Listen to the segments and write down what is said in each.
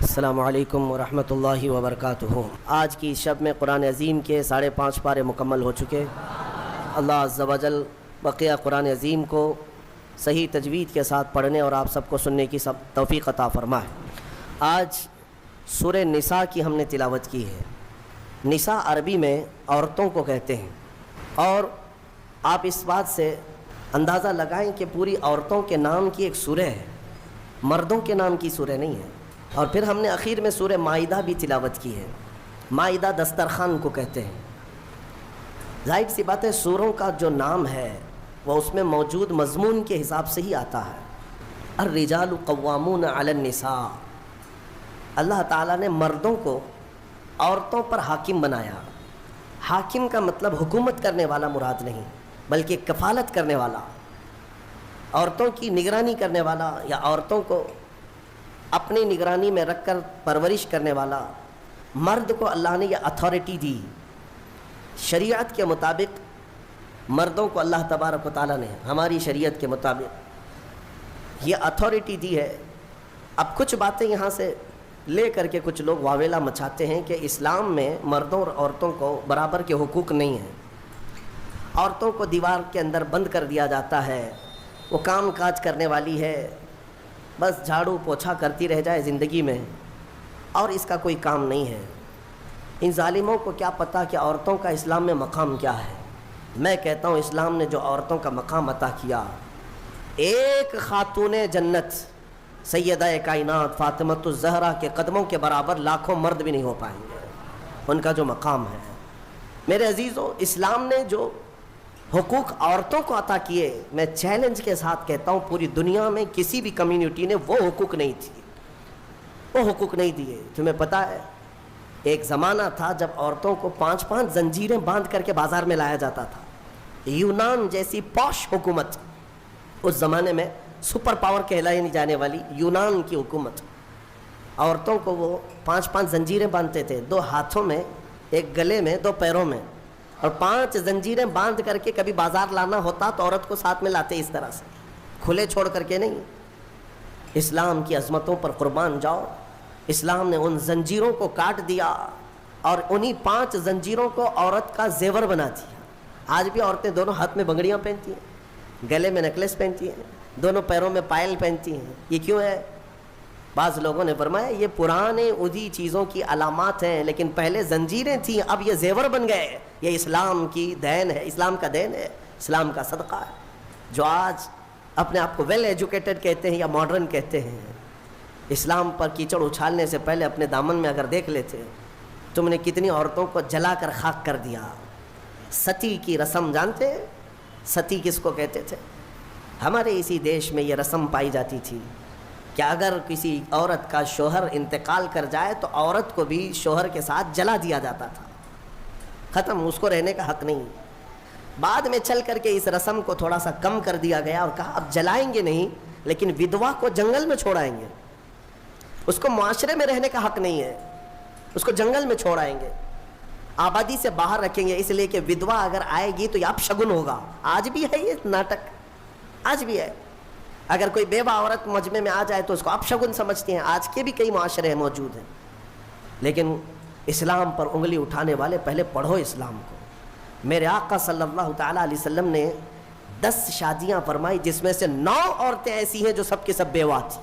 السلام علیکم ورحمۃ اللہ وبرکاتہ۔ آج کی شب میں قرآن عظیم کے 5.5 پارے مکمل ہو چکے۔ اللہ عز و جل بقیہ قرآن عظیم کو صحیح تجوید کے ساتھ پڑھنے اور آپ سب کو سننے کی توفیق عطا فرمائے۔ آج سورہ نساء کی ہم نے تلاوت کی ہے۔ نساء عربی میں عورتوں کو کہتے ہیں، اور آپ اس بات سے اندازہ لگائیں کہ پوری عورتوں کے نام کی ایک سورہ ہے، مردوں کے نام کی سورہ نہیں ہے۔ اور پھر ہم نے اخیر میں سورہ مائدہ بھی تلاوت کی ہے۔ مائدہ دسترخوان کو کہتے ہیں۔ ظاہر سی بات ہے، سوروں کا جو نام ہے وہ اس میں موجود مضمون کے حساب سے ہی آتا ہے۔ الرجال قوامون علی النساء، اللہ تعالیٰ نے مردوں کو عورتوں پر حاکم بنایا۔ حاکم کا مطلب حکومت کرنے والا مراد نہیں، بلکہ کفالت کرنے والا، عورتوں کی نگرانی کرنے والا، یا عورتوں کو اپنی نگرانی میں رکھ کر پرورش کرنے والا۔ مرد کو اللہ نے یہ اتھارٹی دی۔ شریعت کے مطابق مردوں کو اللہ تبارک و تعالیٰ نے ہماری شریعت کے مطابق یہ اتھارٹی دی ہے۔ اب کچھ باتیں یہاں سے لے کر کے کچھ لوگ واویلا مچاتے ہیں کہ اسلام میں مردوں اور عورتوں کو برابر کے حقوق نہیں ہیں، عورتوں کو دیوار کے اندر بند کر دیا جاتا ہے، وہ کام کاج کرنے والی ہے، بس جھاڑو پوچھا کرتی رہ جائے زندگی میں، اور اس کا کوئی کام نہیں ہے۔ ان ظالموں کو کیا پتہ کہ عورتوں کا اسلام میں مقام کیا ہے۔ میں کہتا ہوں، اسلام نے جو عورتوں کا مقام عطا کیا، ایک خاتون جنت سیدہ کائنات فاطمۃ الزہرا کے قدموں کے برابر لاکھوں مرد بھی نہیں ہو پائیں گے۔ ان کا جو مقام ہے، میرے عزیزو، اسلام نے جو حقوق عورتوں کو عطا کیے، میں چیلنج کے ساتھ کہتا ہوں پوری دنیا میں کسی بھی کمیونٹی نے وہ حقوق نہیں تھی، وہ حقوق نہیں دیے۔ تمہیں پتہ ہے، ایک زمانہ تھا جب عورتوں کو 5 زنجیریں باندھ کر کے بازار میں لایا جاتا تھا۔ یونان جیسی پوش حکومت، اس زمانے میں سپر پاور کہلائی جانے والی یونان کی حکومت، عورتوں کو وہ 5 زنجیریں باندھتے تھے، 2 ہاتھوں میں، ایک گلے میں، 2 پیروں میں، اور 5 زنجیریں باندھ کر کے کبھی بازار لانا ہوتا تو عورت کو ساتھ میں لاتے، اس طرح سے کھلے چھوڑ کر کے نہیں۔ اسلام کی عظمتوں پر قربان جاؤ، اسلام نے ان زنجیروں کو کاٹ دیا اور انہی 5 زنجیروں کو عورت کا زیور بنا دیا۔ آج بھی عورتیں دونوں ہاتھ میں بنگڑیاں پہنتی ہیں، گلے میں نیکلس پہنتی ہیں، دونوں پیروں میں پائل پہنتی ہیں۔ یہ کیوں ہے؟ بعض لوگوں نے فرمایا یہ پرانے ادھی چیزوں کی علامات ہیں، لیکن پہلے زنجیریں تھیں، اب یہ زیور بن گئے۔ یہ اسلام کی دین ہے، اسلام کا دین ہے، اسلام کا صدقہ ہے۔ جو آج اپنے آپ کو ویل ایجوکیٹڈ کہتے ہیں یا ماڈرن کہتے ہیں، اسلام پر کیچڑ اچھالنے سے پہلے اپنے دامن میں اگر دیکھ لیتے، تم نے کتنی عورتوں کو جلا کر خاک کر دیا۔ ستی کی رسم جانتے ہیں؟ ستی کس کو کہتے تھے؟ ہمارے اسی دیش میں یہ رسم پائی جاتی تھی کہ اگر کسی عورت کا شوہر انتقال کر جائے تو عورت کو بھی شوہر کے ساتھ جلا دیا جاتا تھا، ختم، اس کو رہنے کا حق نہیں۔ بعد میں چل کر کے اس رسم کو تھوڑا سا کم کر دیا گیا اور کہا اب جلائیں گے نہیں، لیکن ودوا کو جنگل میں چھوڑائیں گے، اس کو معاشرے میں رہنے کا حق نہیں ہے، اس کو جنگل میں چھوڑائیں گے، آبادی سے باہر رکھیں گے، اس لیے کہ ودوا اگر آئے گی تو یہ اپشگن ہوگا۔ آج بھی ہے یہ ناٹک، آج بھی ہے۔ اگر کوئی بیوہ عورت مجمع میں آ جائے تو اس کو اپشگن سمجھتی ہیں، آج کے بھی کئی معاشرے موجود ہیں۔ لیکن اسلام پر انگلی اٹھانے والے پہلے پڑھو اسلام کو۔ میرے آقا صلی اللہ تعالیٰ علیہ وسلم نے 10 شادیاں فرمائی، جس میں سے 9 عورتیں ایسی ہیں جو سب کی سب بیوہ تھیں۔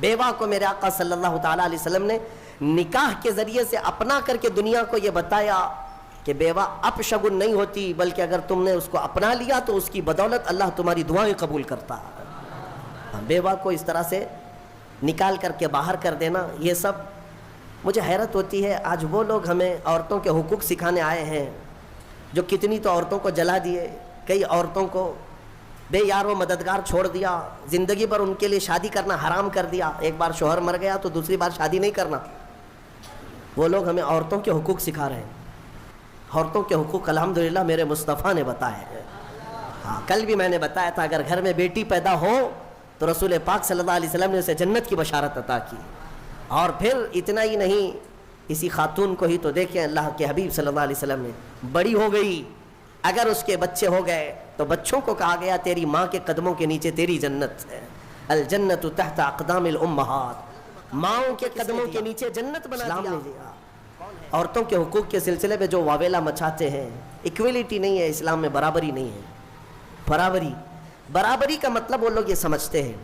بیوہ کو میرے آقا صلی اللہ تعالیٰ علیہ وسلم نے نکاح کے ذریعے سے اپنا کر کے دنیا کو یہ بتایا کہ بیوہ اپشگن نہیں ہوتی، بلکہ اگر تم نے اس کو اپنا لیا تو اس کی بدولت اللہ تمہاری دعائیں قبول کرتا ہے۔ بیوہ کو اس طرح سے نکال کر کے باہر کر دینا، یہ سب مجھے حیرت ہوتی ہے۔ آج وہ لوگ ہمیں عورتوں کے حقوق سکھانے آئے ہیں جو کتنی تو عورتوں کو جلا دیے، کئی عورتوں کو بے یار و مددگار چھوڑ دیا، زندگی پر ان کے لیے شادی کرنا حرام کر دیا۔ ایک بار شوہر مر گیا تو دوسری بار شادی نہیں کرنا۔ وہ لوگ ہمیں عورتوں کے حقوق سکھا رہے ہیں۔ عورتوں کے حقوق الحمدللہ میرے مصطفیٰ نے بتائے ہیں۔ ہاں، کل بھی میں نے بتایا تھا، اگر گھر میں بیٹی پیدا ہو تو رسول پاک صلی اللہ علیہ وسلم نے اسے جنت کی بشارت عطا کی۔ اور پھر اتنا ہی نہیں، اسی خاتون کو ہی تو دیکھیں، اللہ کے حبیب صلی اللہ علیہ وسلم نے، بڑی ہو گئی، اگر اس کے بچے ہو گئے تو بچوں کو کہا گیا تیری ماں کے قدموں کے نیچے تیری جنت ہے، الجنت تحت اقدام الامہات، ماؤں کے قدموں کے نیچے جنت بنا دیا۔ عورتوں کے حقوق کے سلسلے میں جو واویلا مچاتے ہیں، ایکویلٹی نہیں ہے اسلام میں، برابری نہیں ہے۔ برابری کا مطلب وہ لوگ یہ سمجھتے ہیں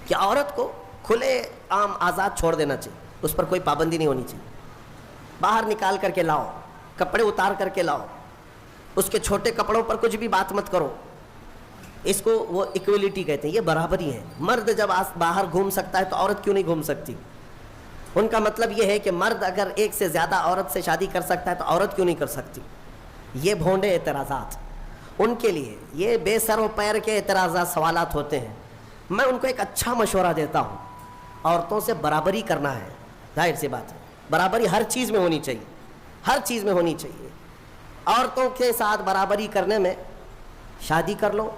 کہ عورت کو کھلے عام آزاد چھوڑ دینا چاہیے، اس پر کوئی پابندی نہیں ہونی چاہیے، باہر نکال کر کے لاؤ، کپڑے اتار کر کے لاؤ، اس کے چھوٹے کپڑوں پر کچھ بھی بات مت کرو، اس کو وہ ایکویلٹی کہتے ہیں، یہ برابری ہے۔ مرد جب باہر گھوم سکتا ہے تو عورت کیوں نہیں گھوم سکتی؟ ان کا مطلب یہ ہے کہ مرد اگر ایک سے زیادہ عورت سے شادی کر سکتا ہے تو عورت کیوں نہیں کر سکتی؟ یہ بھونڈے اعتراضات ان کے لیے، یہ بے سر و پیر کے اعتراضات، سوالات ہوتے ہیں۔ میں ان کو ایک اچھا مشورہ دیتا ہوں، عورتوں سے برابری کرنا ہے، ظاہر سی بات ہے، برابری ہر چیز میں ہونی چاہیے، ہر چیز میں ہونی چاہیے۔ عورتوں کے ساتھ برابری کرنے میں شادی کر لو،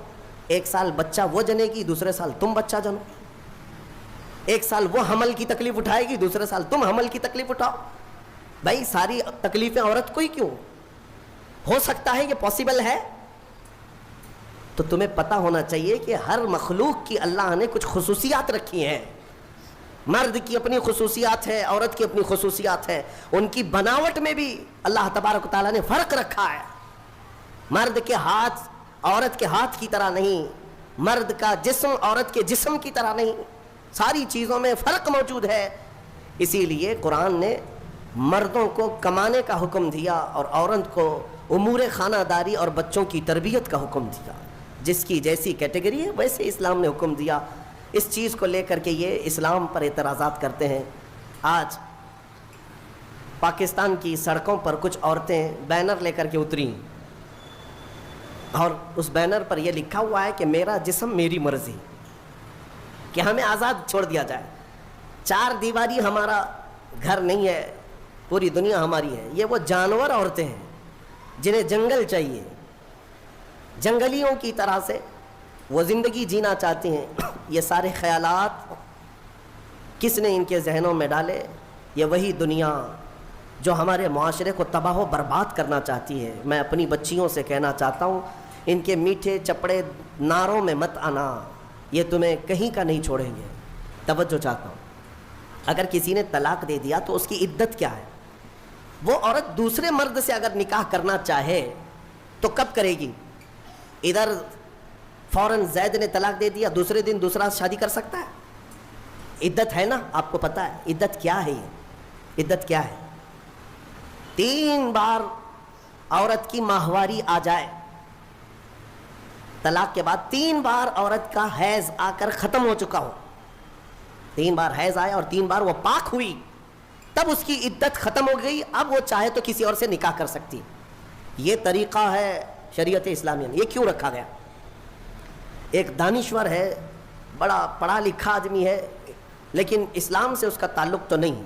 ایک سال بچہ وہ جنے گی، دوسرے سال تم بچہ جنو، ایک سال وہ حمل کی تکلیف اٹھائے گی، دوسرے سال تم حمل کی تکلیف اٹھاؤ۔ بھائی ساری تکلیفیں عورت کو ہی کیوں؟ ہو سکتا ہے، یہ پاسبل ہے؟ تو تمہیں پتہ ہونا چاہیے کہ ہر مخلوق کی اللہ نے کچھ خصوصیات رکھی ہیں۔ مرد کی اپنی خصوصیات ہے، عورت کی اپنی خصوصیات ہے، ان کی بناوٹ میں بھی اللہ تبارک و تعالیٰ نے فرق رکھا ہے۔ مرد کے ہاتھ عورت کے ہاتھ کی طرح نہیں، مرد کا جسم عورت کے جسم کی طرح نہیں، ساری چیزوں میں فرق موجود ہے۔ اسی لیے قرآن نے مردوں کو کمانے کا حکم دیا اور عورت کو امور خانہ داری اور بچوں کی تربیت کا حکم دیا۔ جس کی جیسی کیٹیگری ہے ویسے اسلام نے حکم دیا۔ اس چیز کو لے کر کے یہ اسلام پر اعتراضات کرتے ہیں۔ آج پاکستان کی سڑکوں پر کچھ عورتیں بینر لے کر کے اتری اور اس بینر پر یہ لکھا ہوا ہے کہ میرا جسم میری مرضی، کہ ہمیں آزاد چھوڑ دیا جائے، چار دیواری ہمارا گھر نہیں ہے، پوری دنیا ہماری ہے۔ یہ وہ جانور عورتیں ہیں جنہیں جنگل چاہیے، جنگلیوں کی طرح سے وہ زندگی جینا چاہتی ہیں۔ یہ سارے خیالات کس نے ان کے ذہنوں میں ڈالے؟ یہ وہی دنیا جو ہمارے معاشرے کو تباہ و برباد کرنا چاہتی ہے۔ میں اپنی بچیوں سے کہنا چاہتا ہوں، ان کے میٹھے چپڑے نعروں میں مت آنا، یہ تمہیں کہیں کا نہیں چھوڑیں گے۔ توجہ چاہتا ہوں، اگر کسی نے طلاق دے دیا تو اس کی عدت کیا ہے؟ وہ عورت دوسرے مرد سے اگر نکاح کرنا چاہے تو کب کرے گی؟ ادھر فوراً زید نے طلاق دے دیا، دوسرے دن دوسرا شادی کر سکتا ہے؟ عدت ہے نا، آپ کو پتہ ہے عدت کیا ہے؟ یہ عدت کیا ہے؟ 3 بار عورت کی ماہواری آ جائے، طلاق کے بعد 3 بار عورت کا حیض آ کر ختم ہو چکا ہو، 3 بار حیض آیا اور 3 بار وہ پاک ہوئی، تب اس کی عدت ختم ہو گئی، اب وہ چاہے تو کسی اور سے نکاح کر سکتی۔ یہ طریقہ ہے شریعت اسلامیہ میں۔ یہ کیوں رکھا گیا؟ ایک دانشور ہے، بڑا پڑھا لکھا آدمی ہے، لیکن اسلام سے اس کا تعلق تو نہیں،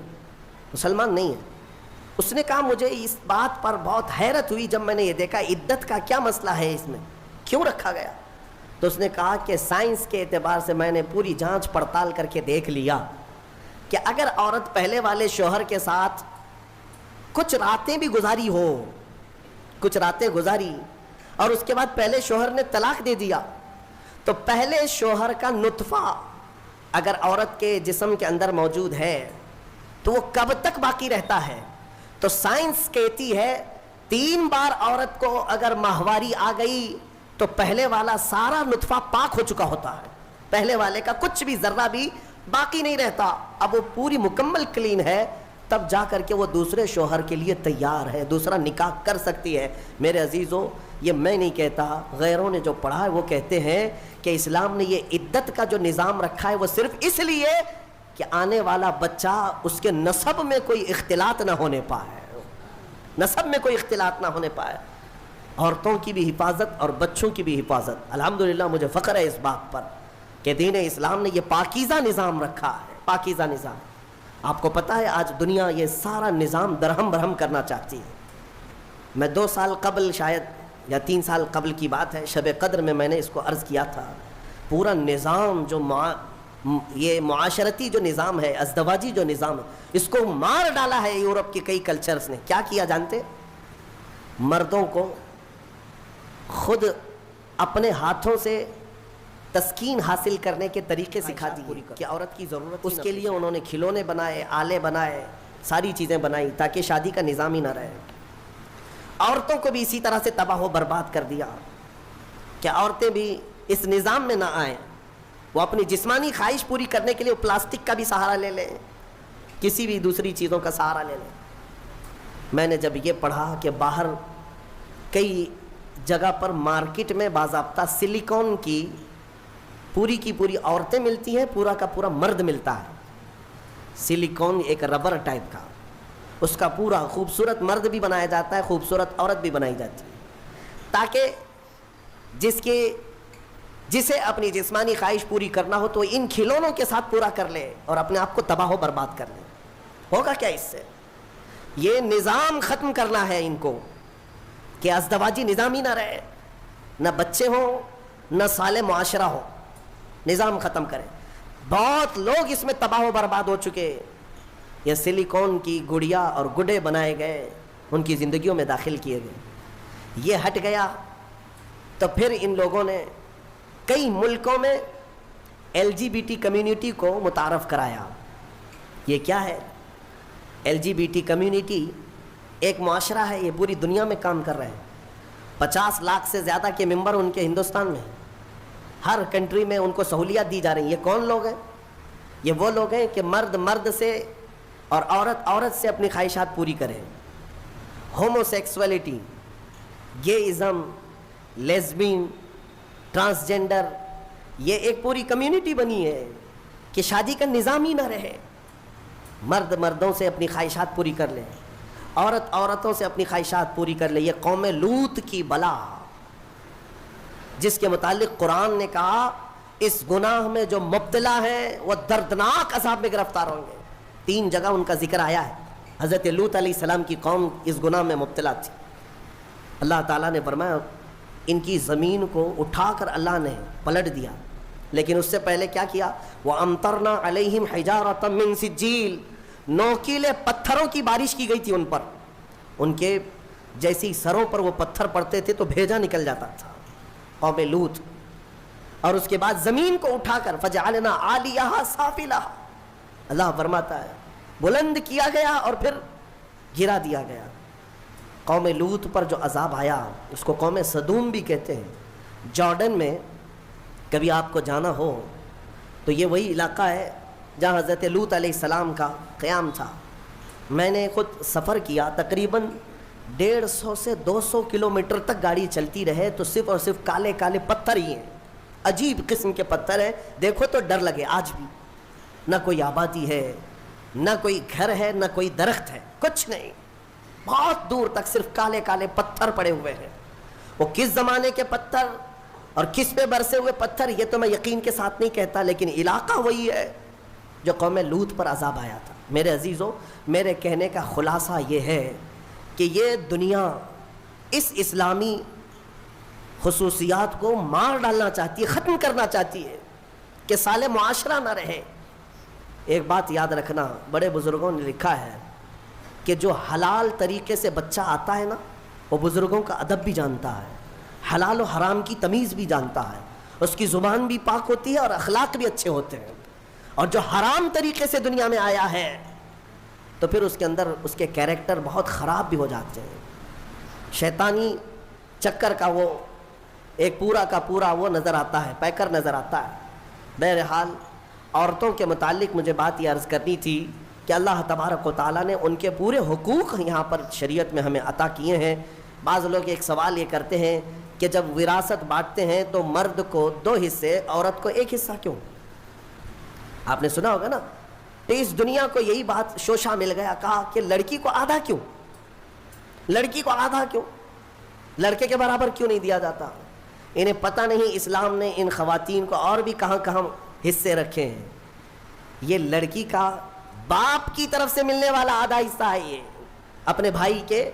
مسلمان نہیں ہے۔ اس نے کہا مجھے اس بات پر بہت حیرت ہوئی جب میں نے یہ دیکھا عدت کا کیا مسئلہ ہے، اس میں کیوں رکھا گیا؟ تو اس نے کہا کہ سائنس کے اعتبار سے میں نے پوری جانچ پڑتال کر کے دیکھ لیا کہ اگر عورت پہلے والے شوہر کے ساتھ کچھ راتیں بھی گزاری ہو، کچھ راتیں گزاری اور اس کے بعد پہلے شوہر نے طلاق دے دیا، تو پہلے شوہر کا نطفہ اگر عورت کے جسم کے اندر موجود ہے تو وہ کب تک باقی رہتا ہے؟ تو سائنس کہتی ہے 3 بار عورت کو اگر ماہواری آ گئی تو پہلے والا سارا نطفہ پاک ہو چکا ہوتا ہے، پہلے والے کا کچھ بھی ذرہ بھی باقی نہیں رہتا، اب وہ پوری مکمل کلین ہے، تب جا کر کے وہ دوسرے شوہر کے لیے تیار ہے، دوسرا نکاح کر سکتی ہے۔ میرے عزیزوں، یہ میں نہیں کہتا، غیروں نے جو پڑھا ہے وہ کہتے ہیں کہ اسلام نے یہ عدت کا جو نظام رکھا ہے وہ صرف اس لیے کہ آنے والا بچہ اس کے نسب میں کوئی اختلاط نہ ہونے پائے، نسب میں کوئی اختلاط نہ ہونے پائے۔ عورتوں کی بھی حفاظت اور بچوں کی بھی حفاظت۔ الحمدللہ مجھے فخر ہے اس بات پر کہ دین اسلام نے یہ پاکیزہ نظام رکھا ہے، پاکیزہ نظام۔ آپ کو پتہ ہے آج دنیا یہ سارا نظام درہم برہم کرنا چاہتی ہے۔ میں 2 سال قبل شاید یا 3 سال قبل کی بات ہے، شب قدر میں نے اس کو عرض کیا تھا، پورا نظام جو یہ معاشرتی جو نظام ہے، ازدواجی جو نظام ہے، اس کو مار ڈالا ہے یورپ کے کئی کلچرز نے۔ کیا کیا جانتے؟ مردوں کو خود اپنے ہاتھوں سے تسکین حاصل کرنے کے طریقے سکھا دیے کہ عورت کی ضرورت، اس کے لیے انہوں نے کھلونے بنائے، آلے بنائے، ساری چیزیں بنائی تاکہ شادی کا نظام ہی نہ رہے۔ عورتوں کو بھی اسی طرح سے تباہ و برباد کر دیا کہ عورتیں بھی اس نظام میں نہ آئیں، وہ اپنی جسمانی خواہش پوری کرنے کے لیے پلاسٹک کا بھی سہارا لے لیں، کسی بھی دوسری چیزوں کا سہارا لے لیں۔ میں نے جب یہ پڑھا کہ باہر کئی جگہ پر مارکیٹ میں باضابطہ سلیکون کی پوری عورتیں ملتی ہیں، پورا کا پورا مرد ملتا ہے، سلیکون ایک ربر ٹائپ کا، اس کا پورا خوبصورت مرد بھی بنایا جاتا ہے، خوبصورت عورت بھی بنائی جاتی ہے، تاکہ جسے اپنی جسمانی خواہش پوری کرنا ہو تو ان کھلونوں کے ساتھ پورا کر لے اور اپنے آپ کو تباہ و برباد کر لے۔ ہوگا کیا اس سے؟ یہ نظام ختم کرنا ہے ان کو کہ ازدواجی نظام ہی نہ رہے، نہ بچے ہوں، نہ صالح معاشرہ ہو، نظام ختم کریں۔ بہت لوگ اس میں تباہ و برباد ہو چکے، یہ سلیکون کی گڑیا اور گڈے بنائے گئے، ان کی زندگیوں میں داخل کیے گئے۔ یہ ہٹ گیا تو پھر ان لوگوں نے کئی ملکوں میں LGBT کمیونٹی کو متعارف کرایا۔ یہ کیا ہے؟ LGBT کمیونٹی ایک معاشرہ ہے، یہ پوری دنیا میں کام کر رہے ہیں، 50 لاکھ سے زیادہ کے ممبر ان کے ہندوستان میں، ہر کنٹری میں ان کو سہولیات دی جا رہی ہیں۔ یہ کون لوگ ہیں؟ یہ وہ لوگ ہیں کہ مرد مرد سے اور عورت عورت سے اپنی خواہشات پوری کریں۔ ہومو سیکسولیٹی، گےازم، لیزبین، ٹرانسجنڈر، یہ ایک پوری کمیونٹی بنی ہے کہ شادی کا نظام ہی نہ رہے، مرد مردوں سے اپنی خواہشات پوری کر لیں، عورت عورتوں سے اپنی خواہشات پوری کر لے۔ یہ قوم لوط کی بلا، جس کے متعلق قرآن نے کہا اس گناہ میں جو مبتلا ہیں وہ دردناک عذاب میں گرفتار ہوں گے۔ 3 جگہ ان کا ذکر آیا ہے۔ حضرت لوط علیہ السلام کی قوم اس گناہ میں مبتلا تھی۔ اللہ تعالیٰ نے فرمایا ان کی زمین کو اٹھا کر اللہ نے پلٹ دیا، لیکن اس سے پہلے کیا کیا؟ وَأَمْطَرْنَا عَلَيْهِمْ حِجَارَةً مِّن سِجِّيلٍ، نوکیلے پتھروں کی بارش کی گئی تھی ان پر، ان کے جیسی سروں پر وہ پتھر پڑتے تھے تو بھیجا نکل جاتا تھا، قوم لوط۔ اور اس کے بعد زمین کو اٹھا کر فَجَعَلْنَا عَالِيَهَا سَافِلَهَا، اللہ فرماتا ہے بلند کیا گیا اور پھر گرا دیا گیا۔ قوم لوط پر جو عذاب آیا اس کو قوم سدوم بھی کہتے ہیں۔ جارڈن میں کبھی آپ کو جانا ہو تو یہ وہی علاقہ ہے جہاں حضرت لوط علیہ السلام کا قیام تھا۔ میں نے خود سفر کیا، تقریباً 150 سے 200 کلومیٹر تک گاڑی چلتی رہے تو صرف اور صرف کالے کالے پتھر ہی ہیں، عجیب قسم کے پتھر ہیں، دیکھو تو ڈر لگے۔ آج بھی نہ کوئی آبادی ہے، نہ کوئی گھر ہے، نہ کوئی درخت ہے، کچھ نہیں، بہت دور تک صرف کالے کالے پتھر پڑے ہوئے ہیں۔ وہ کس زمانے کے پتھر اور کس پہ برسے ہوئے پتھر یہ تو میں یقین کے ساتھ نہیں کہتا، لیکن علاقہ وہی ہے جو قوم لوط پر عذاب آیا تھا۔ میرے عزیزوں، میرے کہنے کا خلاصہ یہ ہے کہ یہ دنیا اس اسلامی خصوصیات کو مار ڈالنا چاہتی ہے، ختم کرنا چاہتی ہے کہ صالح معاشرہ نہ رہے۔ ایک بات یاد رکھنا، بڑے بزرگوں نے لکھا ہے کہ جو حلال طریقے سے بچہ آتا ہے نا، وہ بزرگوں کا ادب بھی جانتا ہے، حلال و حرام کی تمیز بھی جانتا ہے، اس کی زبان بھی پاک ہوتی ہے اور اخلاق بھی اچھے ہوتے ہیں۔ اور جو حرام طریقے سے دنیا میں آیا ہے تو پھر اس کے اندر اس کے کیریکٹر بہت خراب بھی ہو جاتے ہیں، شیطانی چکر کا وہ ایک پورا کا پورا وہ نظر آتا ہے، پیکر نظر آتا ہے۔ بہرحال عورتوں کے متعلق مجھے بات یہ عرض کرنی تھی کہ اللہ تبارک و تعالیٰ نے ان کے پورے حقوق یہاں پر شریعت میں ہمیں عطا کیے ہیں۔ بعض لوگ ایک سوال یہ کرتے ہیں کہ جب وراثت بانٹتے ہیں تو مرد کو 2 حصے، عورت کو 1 حصہ کیوں؟ آپ نے سنا ہوگا نا، تو اس دنیا کو یہی بات شوشہ مل گیا، کہا کہ لڑکی کو آدھا کیوں، لڑکی کو آدھا کیوں، لڑکے کے برابر کیوں نہیں دیا جاتا؟ انہیں پتہ نہیں اسلام نے ان خواتین کو اور بھی کہاں کہاں حصے رکھے ہیں۔ یہ لڑکی کا باپ کی طرف سے ملنے والا آدھا حصہ ہے، یہ اپنے بھائی کے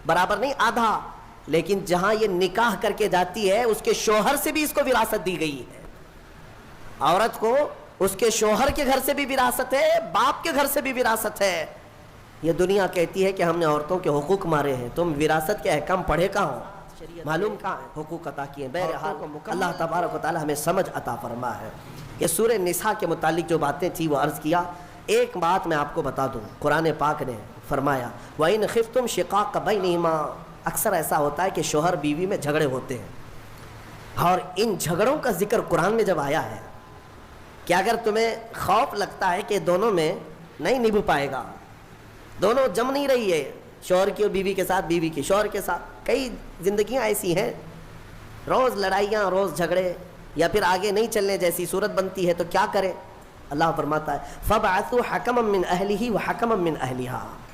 برابر نہیں، آدھا۔ لیکن جہاں یہ نکاح کر کے جاتی ہے اس کے شوہر سے بھی اس کو وراثت دی گئی ہے۔ عورت کو اس کے شوہر کے گھر سے بھی وراثت ہے، باپ کے گھر سے بھی وراثت ہے۔ یہ دنیا کہتی ہے کہ ہم نے عورتوں کے حقوق مارے ہیں، تم وراثت کے احکام پڑھے کہاں ہو؟ معلوم کہاں ہے؟ حقوق عطا کیے ہیں. بہرحال اللہ تبارک و تعالی ہمیں سمجھ عطا فرما ہے. یہ سورہ نساء کے متعلق جو باتیں تھیں وہ عرض کیا. ایک بات میں آپ کو بتا دوں، قرآن پاک نے فرمایا وَإِنْ خِفْتُمْ شِقَاقَ بَيْنِهِمَا. اکثر ایسا ہوتا ہے کہ شوہر بیوی میں جھگڑے ہوتے ہیں، اور ان جھگڑوں کا ذکر قرآن میں جب آیا ہے کہ اگر تمہیں خوف لگتا ہے کہ دونوں میں نہیں نبھ پائے گا، دونوں جم نہیں رہی ہے، شوہر کی اور بیوی کے ساتھ، بیوی کی شوہر کے ساتھ، کئی زندگیاں ایسی ہیں روز لڑائیاں، روز جھگڑے، یا پھر آگے نہیں چلنے جیسی صورت بنتی ہے، تو کیا کریں؟ اللہ فرماتا ہے فَبْعَثُوا حَكَمًا مِّنْ أَهْلِهِ وَحَكَمًا مِّنْ أَهْلِهَا.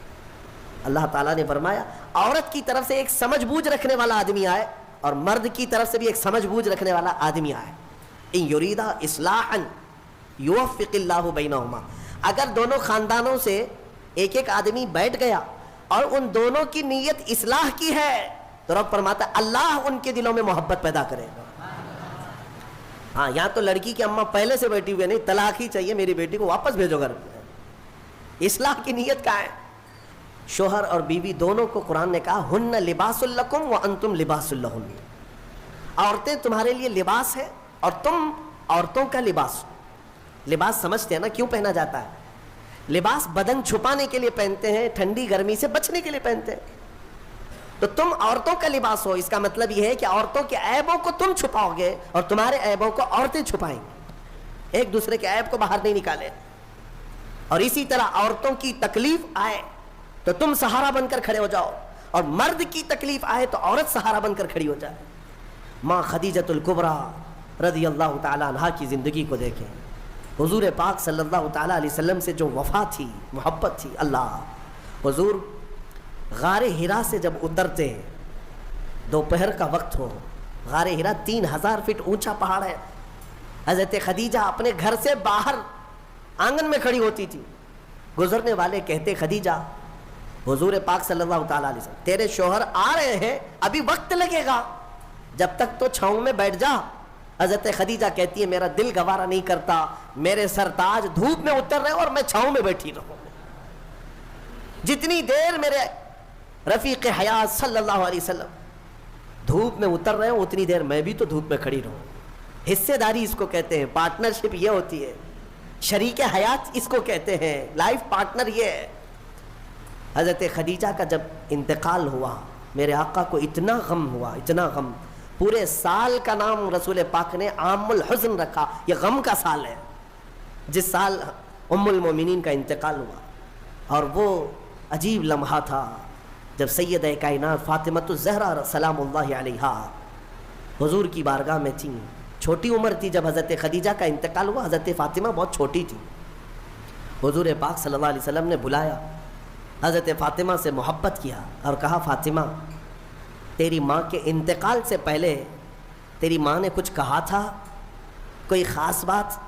اللہ تعالیٰ نے فرمایا عورت کی طرف سے ایک سمجھ بوجھ رکھنے والا آدمی آئے اور مرد کی طرف سے بھی ایک سمجھ بوجھ رکھنے والا آدمی آئے. ان یریدا اصلاحا یوفق اللہ بینہما. اگر دونوں خاندانوں سے ایک ایک آدمی بیٹھ گیا اور ان دونوں کی نیت اصلاح کی ہے تو رب فرماتا ہے اللہ ان کے دلوں میں محبت پیدا کرے گا. ہاں یہاں تو لڑکی کی اماں پہلے سے بیٹھی ہوئے نہیں، طلاق ہی چاہیے میری بیٹی کو، واپس بھیجو گھر. اصلاح کی نیت کیا ہے؟ شوہر اور بیوی دونوں کو قرآن نے کہا ہن لباس لکم وانتم لباس لہن. عورتیں تمہارے لیے لباس ہے اور تم عورتوں کا لباس. لباس سمجھتے ہیں نا کیوں پہنا جاتا ہے؟ لباس بدن چھپانے کے لیے پہنتے ہیں، ٹھنڈی گرمی سے بچنے کے لیے پہنتے ہیں. تو تم عورتوں کا لباس ہو، اس کا مطلب یہ ہے کہ عورتوں کے عیبوں کو تم چھپاؤ گے اور تمہارے عیبوں کو عورتیں چھپائیں گے. ایک دوسرے کے عیب کو باہر نہیں نکالے. اور اسی طرح عورتوں کی تکلیف آئے تو تم سہارا بن کر کھڑے ہو جاؤ، اور مرد کی تکلیف آئے تو عورت سہارا بن کر کھڑی ہو جائے. ماں خدیجۃ الکبریٰ رضی اللہ تعالی عنہا کی زندگی کو دیکھیں. حضور پاک صلی اللہ تعالی علیہ وسلم سے جو وفا تھی، محبت تھی. اللہ حضور غار ہرا سے جب اترتے، دوپہر کا وقت ہو، غار ہرا 3000 فٹ اونچا پہاڑ ہے. حضرت خدیجہ اپنے گھر سے باہر آنگن میں کھڑی ہوتی تھی. گزرنے والے کہتے خدیجہ حضور پاک صلی اللہ تعالی علیہ وسلم تیرے شوہر آ رہے ہیں، ابھی وقت لگے گا، جب تک تو چھاؤں میں بیٹھ جا. حضرت خدیجہ کہتی ہے میرا دل گوارا نہیں کرتا میرے سرتاج دھوپ میں اتر رہے اور میں چھاؤں میں بیٹھی رہوں. جتنی دیر میرے رفیق حیات صلی اللہ علیہ وسلم دھوپ میں اتر رہے ہوں اتنی دیر میں بھی تو دھوپ میں کھڑی رہوں. حصے داری اس کو کہتے ہیں، پارٹنرشپ یہ ہوتی ہے، شریک حیات اس کو کہتے ہیں، لائف پارٹنر یہ ہے. حضرت خدیجہ کا جب انتقال ہوا میرے آقا کو اتنا غم ہوا، اتنا غم. پورے سال کا نام رسول پاک نے عام الحزن رکھا. یہ غم کا سال ہے جس سال ام المومنین کا انتقال ہوا. اور وہ عجیب لمحہ تھا جب سیدہ کائنات فاطمۃ الزہرا سلام اللہ علیہا حضور کی بارگاہ میں تھیں. چھوٹی عمر تھی جب حضرت خدیجہ کا انتقال ہوا. حضرت فاطمہ بہت چھوٹی تھی. حضور پاک صلی اللہ علیہ وسلم نے بلایا، حضرت فاطمہ سے محبت کیا اور کہا فاطمہ تیری ماں کے انتقال سے پہلے تیری ماں نے کچھ کہا تھا، کوئی خاص بات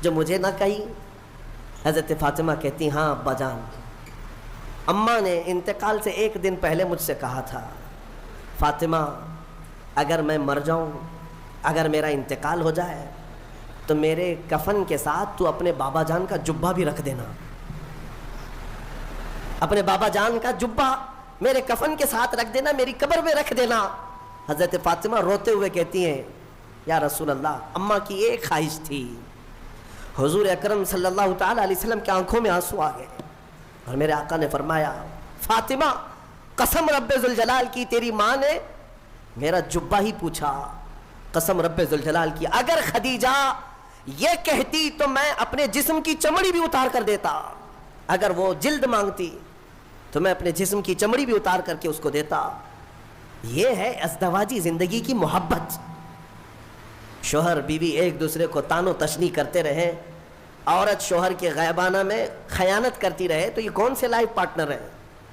جو مجھے نہ کہی؟ حضرت فاطمہ کہتی ہاں ابا جان، اماں نے انتقال سے ایک دن پہلے مجھ سے کہا تھا فاطمہ اگر میں مر جاؤں، اگر میرا انتقال ہو جائے تو میرے کفن کے ساتھ تو اپنے بابا جان کا جبہ بھی رکھ دینا. اپنے بابا جان کا جبہ میرے کفن کے ساتھ رکھ دینا، میری قبر میں رکھ دینا. حضرت فاطمہ روتے ہوئے کہتی ہیں یا رسول اللہ اماں کی ایک خواہش تھی. حضور اکرم صلی اللہ تعالی علیہ وسلم کی آنکھوں میں آنسو آ گئے اور میرے آقا نے فرمایا فاطمہ قسم رب ذوالجلال کی تیری ماں نے میرا جبہ ہی پوچھا. قسم رب ذوالجلال کی اگر خدیجہ یہ کہتی تو میں اپنے جسم کی چمڑی بھی اتار کر دیتا. اگر وہ جلد مانگتی تو میں اپنے جسم کی چمڑی بھی اتار کر کے اس کو دیتا. یہ ہے ازدواجی زندگی کی محبت. شوہر بیوی ایک دوسرے کو تان و تشنی کرتے رہے، عورت شوہر کے غیبانہ میں خیانت کرتی رہے تو یہ کون سے لائف پارٹنر ہیں،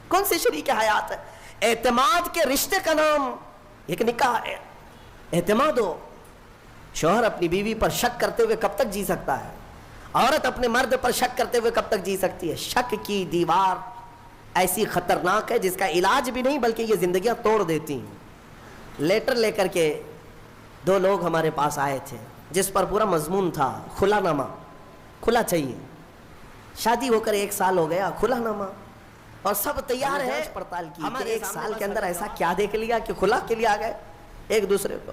کون سے شریک حیات ہے؟ اعتماد کے رشتے کا نام ایک نکاح ہے. اعتماد ہو. شوہر اپنی بیوی پر شک کرتے ہوئے کب تک جی سکتا ہے؟ عورت اپنے مرد پر شک کرتے ہوئے کب تک جی سکتی ہے؟ شک کی دیوار ایسی خطرناک ہے جس کا علاج بھی نہیں بلکہ یہ زندگیاں توڑ دیتی ہیں. لیٹر لے کر کے 2 لوگ ہمارے پاس آئے تھے جس پر پورا مضمون تھا کھلا نامہ، کھلا چاہیے. شادی ہو کر 1 سال ہو گیا، کھلا نامہ. اور سب تیار ہے پڑتال کی کہ ایک سال کے اندر ایسا کیا دیکھ لیا کہ خلا کے لیے آ گئے ایک دوسرے کو.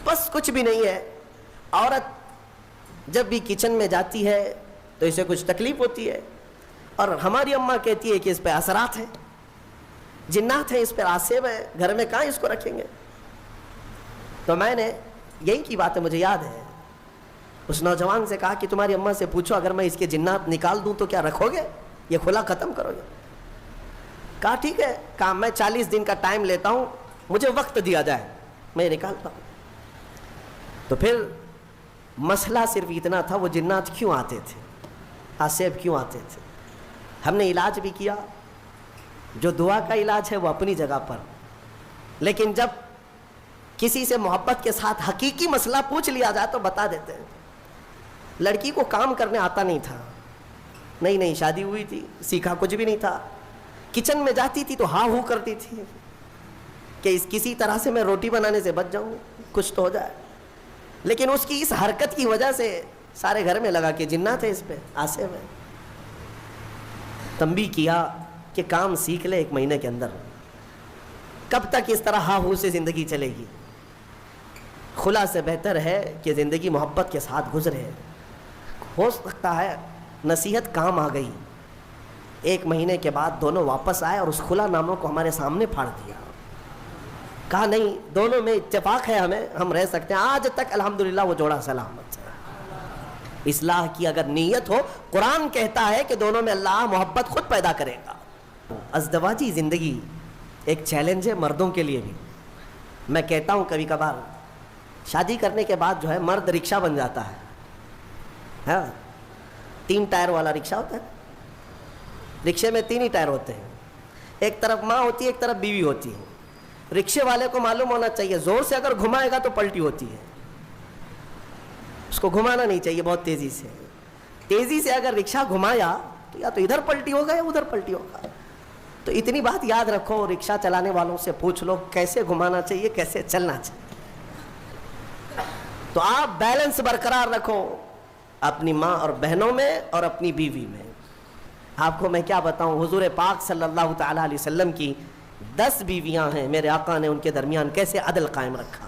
بس کچھ بھی نہیں ہے. عورت جب بھی کچن میں جاتی ہے تو اسے کچھ تکلیف ہوتی ہے, اور ہماری اماں کہتی ہے کہ اس پہ اثرات ہیں, جنات ہیں, اس پہ آسیب ہے, گھر میں کہاں اس کو رکھیں گے. تو میں نے یہی کی بات ہے, مجھے یاد ہے, اس نوجوان سے کہا کہ تمہاری اماں سے پوچھو اگر میں اس کے جنات نکال دوں تو کیا رکھو گے, یہ کھلا ختم کرو گے. کہا ٹھیک ہے, کہا میں 40 دن کا ٹائم لیتا ہوں, مجھے وقت دیا جائے, میں نکالتا ہوں. تو پھر مسئلہ صرف اتنا تھا, وہ جنات کیوں آتے تھے, آسیب کیوں آتے تھے. ہم نے علاج بھی کیا, جو دعا کا علاج ہے وہ اپنی جگہ پر, لیکن جب کسی سے محبت کے ساتھ حقیقی مسئلہ پوچھ لیا جائے تو بتا دیتے ہیں. لڑکی کو کام کرنے آتا نہیں تھا, نئی نئی شادی ہوئی تھی, سیکھا کچھ بھی نہیں تھا. کچن میں جاتی تھی تو ہاں ہو کرتی تھی کہ اس کسی طرح سے میں روٹی بنانے سے بچ جاؤں, کچھ تو ہو جائے. لیکن اس کی اس حرکت کی وجہ سے سارے گھر میں لگا کہ جنات ہے, اس پہ آسیب ہے. تنبیہ کیا کہ کام سیکھ لے 1 مہینے کے اندر, کب تک اس طرح ہاں ہو سے زندگی چلے گی. خلا سے بہتر ہے کہ زندگی محبت کے ساتھ گزرے. ہو سکتا ہے نصیحت کام آ گئی, 1 مہینے کے بعد دونوں واپس آئے اور اس خلا ناموں کو ہمارے سامنے پھاڑ دیا. کہا نہیں, دونوں میں اتفاق ہے, ہم رہ سکتے ہیں. آج تک الحمدللہ وہ جوڑا سلامت ہے. اصلاح کی اگر نیت ہو, قرآن کہتا ہے کہ دونوں میں اللہ محبت خود پیدا کرے گا. ازدواجی زندگی ایک چیلنج ہے مردوں کے لیے بھی. میں کہتا ہوں کبھی کبھار شادی کرنے کے بعد جو ہے مرد رکشہ بن جاتا ہے, ہاں 3 ٹائر والا رکشہ ہوتا ہے. رکشے میں 3 ہی ٹائر ہوتے ہیں, ایک طرف ماں ہوتی ہے, ایک طرف بیوی ہوتی ہے. رکشے والے کو معلوم ہونا چاہیے زور سے اگر گھمائے گا تو پلٹی ہوتی ہے, اس کو گھمانا نہیں چاہیے بہت تیزی سے. تیزی سے اگر رکشہ گھمایا تو یا تو ادھر پلٹی ہوگا یا ادھر پلٹی ہوگا. تو اتنی بات یاد رکھو, رکشہ چلانے والوں سے پوچھ لو کیسے گھمانا چاہیے, کیسے چلنا چاہیے. تو آپ بیلنس برقرار رکھو اپنی ماں اور بہنوں میں اور اپنی بیوی میں. آپ کو میں کیا بتاؤں, حضور پاک صلی اللہ تعالیٰ علیہ وسلم کی 10 بیویاں ہیں, میرے آقا نے ان کے درمیان کیسے عدل قائم رکھا.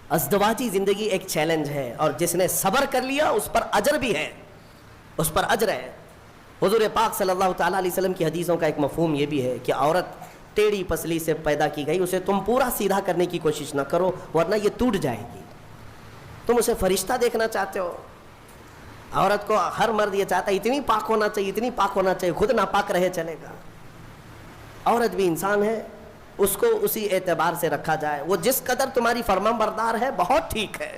ازدواجی زندگی ایک چیلنج ہے, اور جس نے صبر کر لیا اس پر اجر بھی ہے, اس پر اجر ہے. حضور پاک صلی اللہ تعالیٰ علیہ وسلم کی حدیثوں کا ایک مفہوم یہ بھی ہے کہ عورت ٹیڑھی پسلی سے پیدا کی گئی, اسے تم پورا سیدھا کرنے کی کوشش نہ کرو ورنہ یہ ٹوٹ جائے گی. تم اسے فرشتہ دیکھنا چاہتے ہو, عورت کو ہر مرد یہ چاہتا ہے اتنی پاک ہونا چاہیے, اتنی پاک ہونا چاہیے, خود ناپاک رہے چلے گا. عورت بھی انسان ہے, اس کو اسی اعتبار سے رکھا جائے. وہ جس قدر تمہاری فرمان بردار ہے بہت ٹھیک ہے.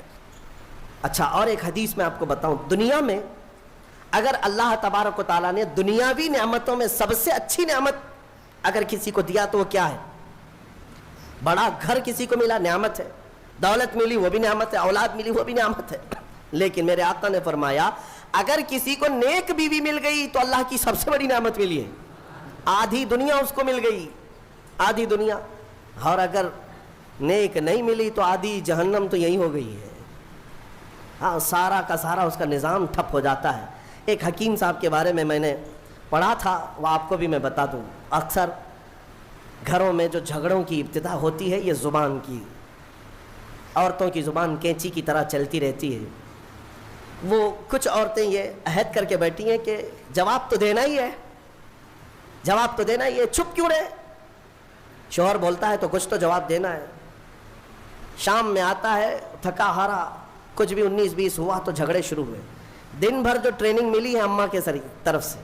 اچھا, اور ایک حدیث میں آپ کو بتاؤں, دنیا میں اگر اللہ تبارک و تعالیٰ نے دنیاوی نعمتوں میں سب سے اچھی نعمت اگر کسی کو دیا تو وہ کیا ہے؟ بڑا گھر کسی کو ملا, نعمت ہے. دولت ملی, وہ بھی نعمت ہے. اولاد ملی, وہ بھی نعمت ہے. لیکن میرے آقا نے فرمایا اگر کسی کو نیک بیوی مل گئی تو اللہ کی سب سے بڑی نعمت ملی ہے. آدھی دنیا اس کو مل گئی, آدھی دنیا. اور اگر نیک نہیں ملی تو آدھی جہنم تو یہی ہو گئی ہے. ہاں, سارا کا سارا اس کا نظام ٹھپ ہو جاتا ہے. ایک حکیم صاحب کے بارے میں نے پڑھا تھا, وہ آپ کو بھی میں بتا دوں. اکثر گھروں میں جو جھگڑوں کی ابتدا ہوتی ہے یہ زبان کی, عورتوں کی زبان کینچی کی طرح چلتی رہتی ہے. وہ کچھ عورتیں یہ عہد کر کے بیٹھی ہیں کہ جواب تو دینا ہی ہے, جواب تو دینا ہی ہے, چھپ کیوں رہے. شوہر بولتا ہے تو کچھ تو جواب دینا ہے. شام میں آتا ہے تھکا ہارا, کچھ بھی 19-20 ہوا تو جھگڑے شروع ہوئے. دن بھر جو ٹریننگ ملی ہے اماں کے طرف سے,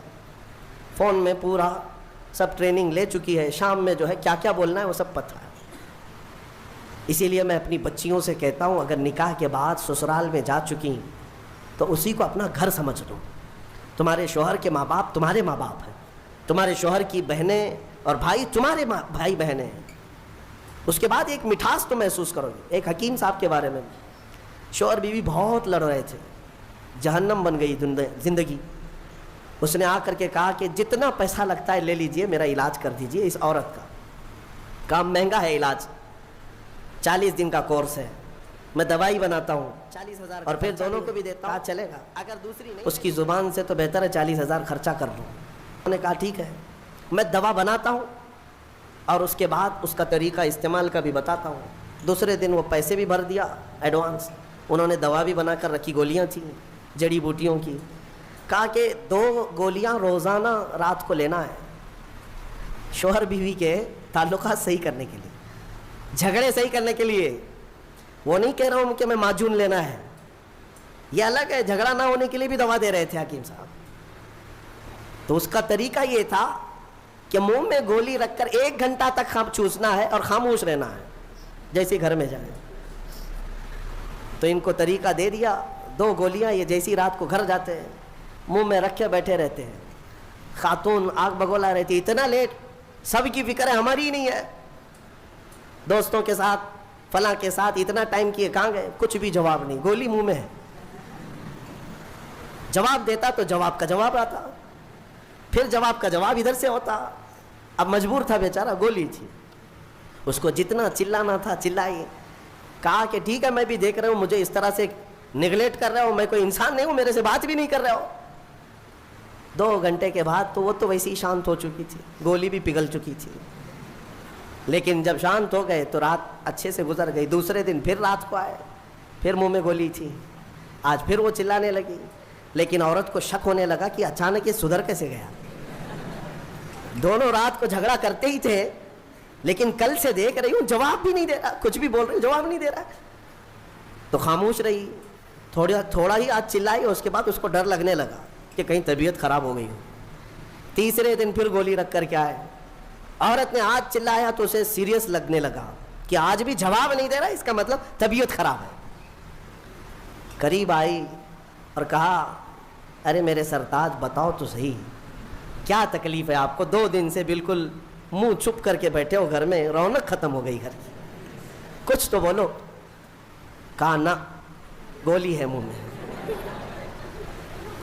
فون میں پورا سب ٹریننگ لے چکی ہے, شام میں جو ہے کیا کیا بولنا ہے وہ سب پتہ ہے. اسی لیے میں اپنی بچیوں سے کہتا ہوں اگر نکاح کے بعد سسرال میں جا چکی تو اسی کو اپنا گھر سمجھ لو. تمہارے شوہر کے ماں باپ تمہارے ماں باپ ہیں, تمہارے شوہر کی بہنیں اور بھائی تمہارے بھائی بہنیں ہیں. اس کے بعد ایک مٹھاس تو محسوس کرو گے. ایک حکیم صاحب کے بارے میں, شوہر بیوی بہت لڑ رہے تھے, جہنم بن گئی زندگی. اس نے آ کر کے کہا کہ جتنا پیسہ لگتا ہے لے لیجئے, میرا علاج کر دیجئے اس عورت کا. کام مہنگا ہے علاج, 40 دن کا کورس ہے, میں دوائی بناتا ہوں 40,000 اور پھر دونوں کو بھی دیتا ہوں, چلے گا. اگر دوسری نہیں, اس کی زبان سے تو بہتر ہے 40,000 خرچہ کر لوں. انہوں نے کہا ٹھیک ہے. میں دوا بناتا ہوں اور اس کے بعد اس کا طریقہ استعمال کا بھی بتاتا ہوں. دوسرے دن وہ پیسے بھی بھر دیا ایڈوانس. انہوں نے دوا بھی بنا کر رکھی, گولیاں تھیں جڑی بوٹیوں کی. کہا کہ 2 گولیاں روزانہ رات کو لینا ہے, شوہر بیوی کے تعلقات صحیح کرنے کے لیے, جھگڑے صحیح کرنے کے لیے. وہ نہیں کہہ رہا ہوں کہ میں معجون لینا ہے, یہ الگ ہے. جھگڑا نہ ہونے کے لیے بھی دوا دے رہے تھے حکیم صاحب. تو اس کا طریقہ یہ تھا کہ منہ میں گولی رکھ کر 1 گھنٹہ تک چوسنا ہے اور خاموش رہنا ہے جیسے گھر میں جائے. تو ان کو طریقہ دے دیا, 2 گولیاں یہ جیسی رات کو گھر جاتے ہیں منہ میں رکھے بیٹھے رہتے ہیں. خاتون آگ بگولا رہتی, اتنا لیٹ, سب کی فکر ہے ہماری ہی نہیں ہے. دوستوں کے ساتھ فلاں کے ساتھ اتنا ٹائم کیے, کہاں گئے؟ کچھ بھی جواب نہیں, گولی منہ میں ہے. جواب دیتا تو جواب کا جواب آتا, پھر جواب کا جواب ادھر سے ہوتا. اب مجبور تھا بیچارہ, گولی تھی. اس کو جتنا چلانا تھا چلائیے. کہا کہ ٹھیک ہے میں بھی دیکھ رہا ہوں مجھے اس طرح سے نگلیکٹ کر رہا ہوں, میں کوئی انسان نہیں ہوں, میرے سے بات بھی نہیں کر رہا ہو. 2 گھنٹے کے بعد تو وہ تو ویسی ہی شانت ہو چکی تھی, گولی بھی پگھل چکی تھی. لیکن جب شانت ہو گئے تو رات اچھے سے گزر گئی. دوسرے دن پھر رات کو آئے, پھر منہ میں گولی تھی. آج پھر وہ چلانے لگی. لیکن عورت کو شک ہونے لگا کہ اچانک یہ سدھر کیسے گیا. دونوں رات کو جھگڑا کرتے ہی تھے, لیکن کل سے دیکھ رہی ہوں جواب بھی نہیں دے رہا, کچھ بھی بول رہی ہوں جواب نہیں دے رہا. تو خاموش رہی, تھوڑا ہی آج چلائی. اس کے بعد اس کو ڈر لگنے لگا کہ کہیں طبیعت خراب ہو گئی ہو. تیسرے دن پھر گولی رکھ کر کے آئے. عورت نے آج چلایا تو اسے سیریس لگنے لگا کہ آج بھی جواب نہیں دے رہا, اس کا مطلب طبیعت خراب ہے. قریب آئی اور کہا ارے میرے سرتاج بتاؤ تو صحیح کیا تکلیف ہے آپ کو؟ 2 دن سے بالکل منہ چھپ کر کے بیٹھے ہو گھر میں, رونق ختم ہو گئی گھر کی, کچھ تو بولو. کہا نہ, گولی ہے منہ میں.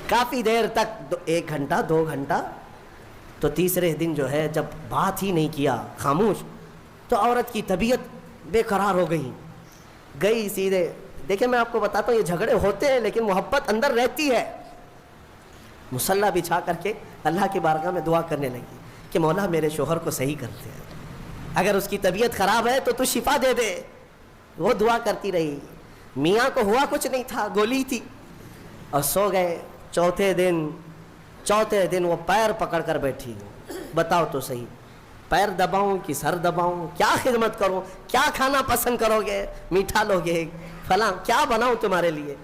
کافی دیر تک 1 گھنٹہ 2 گھنٹہ. تو تیسرے دن جو ہے جب بات ہی نہیں کیا, خاموش, تو عورت کی طبیعت بے قرار ہو گئی سیدھے. دیکھیں میں آپ کو بتاتا ہوں یہ جھگڑے ہوتے ہیں لیکن محبت اندر رہتی ہے. مصلی بچھا کر کے اللہ کی بارگاہ میں دعا کرنے لگی کہ مولا میرے شوہر کو صحیح کرتے ہیں, اگر اس کی طبیعت خراب ہے تو شفا دے دے. وہ دعا کرتی رہی. میاں کو ہوا کچھ نہیں تھا, گولی تھی, اور سو گئے. چوتھے دن وہ پیر پکڑ کر بیٹھی. بتاؤ تو صحیح پیر دباؤں کہ سر دباؤں, کیا خدمت کروں, کیا کھانا پسند کرو گے, میٹھا لوگے, فلاں کیا بناؤں تمہارے لیے.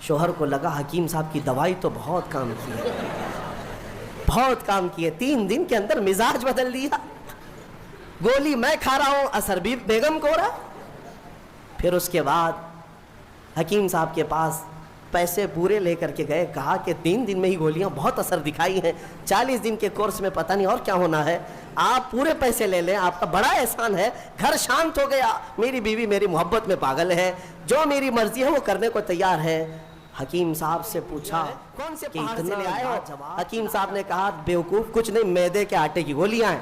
شوہر کو لگا حکیم صاحب کی دوائی تو بہت کام کی ہے, بہت کام کی ہے. 3 دن کے اندر مزاج بدل دیا. گولی میں کھا رہا ہوں, اثر بھی بیگم کو ہو رہا. پھر اس کے بعد حکیم صاحب کے پاس پیسے پورے لے کر کے گئے. کہا کہ 3 دن میں ہی گولیاں بہت اثر دکھائی ہیں, 40 دن کے کورس میں پتہ نہیں اور کیا ہونا ہے, آپ پورے پیسے لے لیں, آپ کا بڑا احسان ہے. گھر شانت ہو گیا. میری بیوی میری محبت میں پاگل ہے, جو میری مرضی ہے وہ کرنے کو تیار ہے. حکیم صاحب سے پوچھا کون سے پہاڑ سے لے آئے ہو؟ حکیم صاحب نے کہا بیوقوف کچھ نہیں, میدے کے آٹے کی گولیاں ہیں,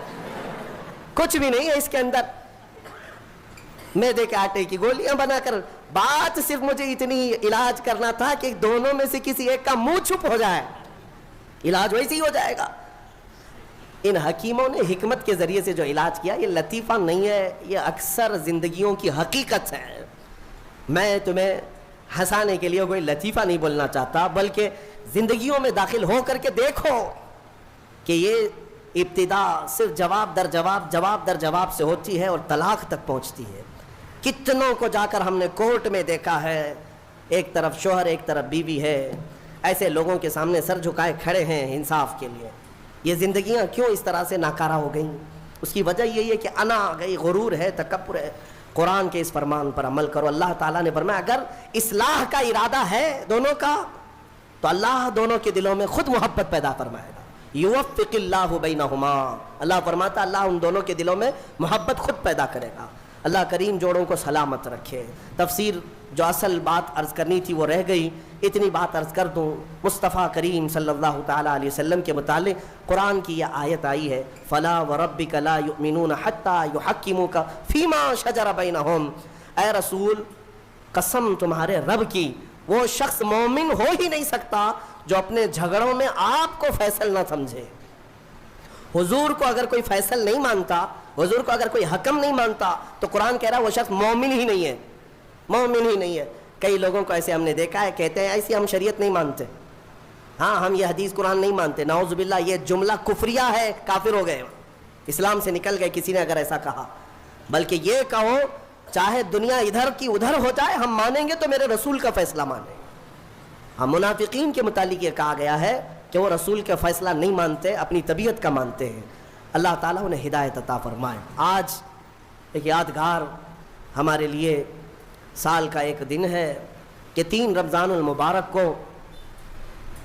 کچھ بھی نہیں ہے اس کے اندر. میدے کے آٹے کی گولیاں بنا کر, بات صرف مجھے اتنی علاج کرنا تھا کہ دونوں میں سے کسی ایک کا منہ چھپ ہو جائے, علاج ویسے ہی ہو جائے گا. ان حکیموں نے حکمت کے ذریعے سے جو علاج کیا, یہ لطیفہ نہیں ہے, یہ اکثر زندگیوں کی حقیقت ہے. میں تمہیں ہنسانے کے لیے کوئی لطیفہ نہیں بولنا چاہتا, بلکہ زندگیوں میں داخل ہو کر کے دیکھو کہ یہ ابتدا صرف جواب در جواب سے ہوتی ہے اور طلاق تک پہنچتی ہے. کتنوں کو جا کر ہم نے کورٹ میں دیکھا ہے, ایک طرف شوہر ایک طرف بیوی ہے, ایسے لوگوں کے سامنے سر جھکائے کھڑے ہیں انصاف کے لیے. یہ زندگیاں کیوں اس طرح سے ناکارہ ہو گئیں؟ اس کی وجہ یہی ہے کہ انا آ گئی, غرور ہے, تکبر ہے. قرآن کے اس فرمان پر عمل کرو. اللہ تعالیٰ نے فرمایا اگر اصلاح کا ارادہ ہے دونوں کا تو اللہ دونوں کے دلوں میں خود محبت پیدا فرمائے گا. یوفق اللہ بینہما, اللہ فرماتا اللہ ان دونوں کے دلوں میں محبت خود پیدا کرے گا. اللہ کریم جوڑوں کو سلامت رکھے. تفسیر جو اصل بات عرض کرنی تھی وہ رہ گئی, اتنی بات عرض کر دوں. مصطفیٰ کریم صلی اللہ تعالیٰ علیہ وسلم کے متعلق قرآن کی یہ آیت آئی ہے, فلا وربک لا یؤمنون حتی یحکموک فیما شجر بینہم. اے رسول قسم تمہارے رب کی, وہ شخص مومن ہو ہی نہیں سکتا جو اپنے جھگڑوں میں آپ کو فیصل نہ سمجھے. حضور کو اگر کوئی فیصل نہیں مانتا، حضور کو اگر کوئی حکم نہیں مانتا، تو قرآن کہہ رہا ہے وہ شخص مومن ہی نہیں ہے، مومن ہی نہیں ہے۔ کئی لوگوں کو ایسے ہم نے دیکھا ہے، کہتے ہیں ایسی ہم شریعت نہیں مانتے، ہاں ہم یہ حدیث قرآن نہیں مانتے، نعوذ باللہ یہ جملہ کفریہ ہے، کافر ہو گئے، اسلام سے نکل گئے کسی نے اگر ایسا کہا۔ بلکہ یہ کہو چاہے دنیا ادھر کی ادھر ہو جائے، ہم مانیں گے تو میرے رسول کا فیصلہ مانیں گے۔ ہم منافقین کے متعلق یہ کہا گیا ہے کہ وہ رسول کا فیصلہ نہیں مانتے، اپنی طبیعت کا مانتے ہیں۔ اللہ تعالیٰ انہیں ہدایت عطا فرمائے۔ آج ایک یادگار ہمارے لیے سال کا ایک دن ہے کہ 3 رمضان المبارک کو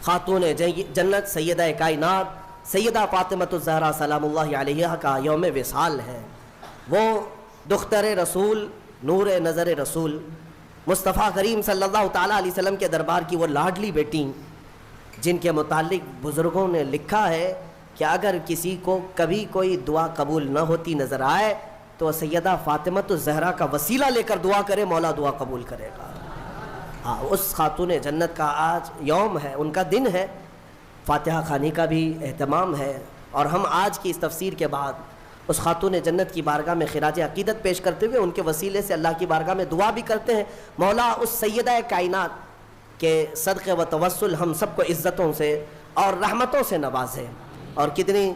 خاتون جنت سیدہ کائنات سیدہ فاطمۃ الزہرا سلام اللہ علیہا کا یوم وصال ہے۔ وہ دختر رسول، نور نظر رسول، مصطفیٰ کریم صلی اللہ تعالیٰ علیہ وسلم کے دربار کی وہ لاڈلی بیٹی، جن کے متعلق بزرگوں نے لکھا ہے کہ اگر کسی کو کبھی کوئی دعا قبول نہ ہوتی نظر آئے تو سیدہ فاطمۃ الزہرا کا وسیلہ لے کر دعا کرے، مولا دعا قبول کرے گا۔ ہاں، اس خاتون جنت کا آج یوم ہے، ان کا دن ہے، فاتحہ خوانی کا بھی اہتمام ہے، اور ہم آج کی اس تفسیر کے بعد اس خاتون جنت کی بارگاہ میں خراج عقیدت پیش کرتے ہوئے ان کے وسیلے سے اللہ کی بارگاہ میں دعا بھی کرتے ہیں، مولا اس سیدہ کائنات کے صدقے و توسل ہم سب کو عزتوں سے اور رحمتوں سے نوازے۔ اور کتنی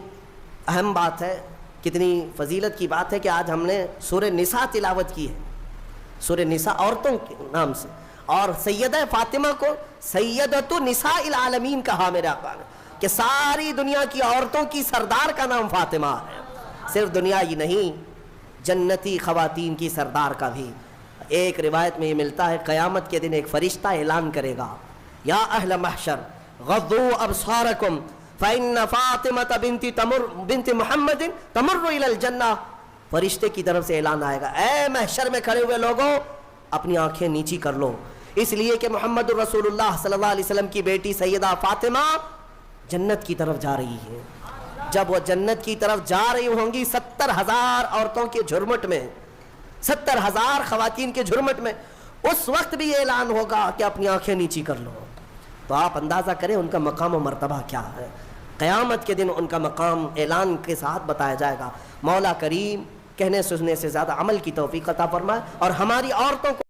اہم بات ہے، کتنی فضیلت کی بات ہے کہ آج ہم نے سورہ نساء تلاوت کی ہے، سورہ نساء عورتوں کے نام سے، اور سیدہ فاطمہ کو سیدۃ نساء العالمین کہا میرے آقا نے، کہ ساری دنیا کی عورتوں کی سردار کا نام فاطمہ ہے۔ صرف دنیا ہی نہیں، جنتی خواتین کی سردار کا بھی۔ ایک روایت میں یہ ملتا ہے قیامت کے دن ایک فرشتہ اعلان کرے گا، یا اہل محشر غضوا ابصارکم فإن فاطمہ بنت محمد تمر الی الجنہ۔ فرشتے کی طرف سے اعلان آئے گا، اے محشر میں کھڑے ہوئے لوگوں اپنی آنکھیں نیچی کر لو، اس لیے کہ محمد الرسول اللہ صلی اللہ علیہ وسلم کی بیٹی سیدہ فاطمہ جنت کی طرف جا رہی ہے۔ جب وہ جنت کی طرف جا رہی ہوں گی 70,000 عورتوں کے جھرمٹ میں، 70,000 خواتین کے جھرمٹ میں، اس وقت بھی یہ اعلان ہوگا کہ اپنی آنکھیں نیچی کر لو۔ تو آپ اندازہ کریں ان کا مقام و مرتبہ کیا ہے۔ قیامت کے دن ان کا مقام اعلان کے ساتھ بتایا جائے گا۔ مولا کریم کہنے سننے سے زیادہ عمل کی توفیق عطا فرمائے، اور ہماری عورتوں کو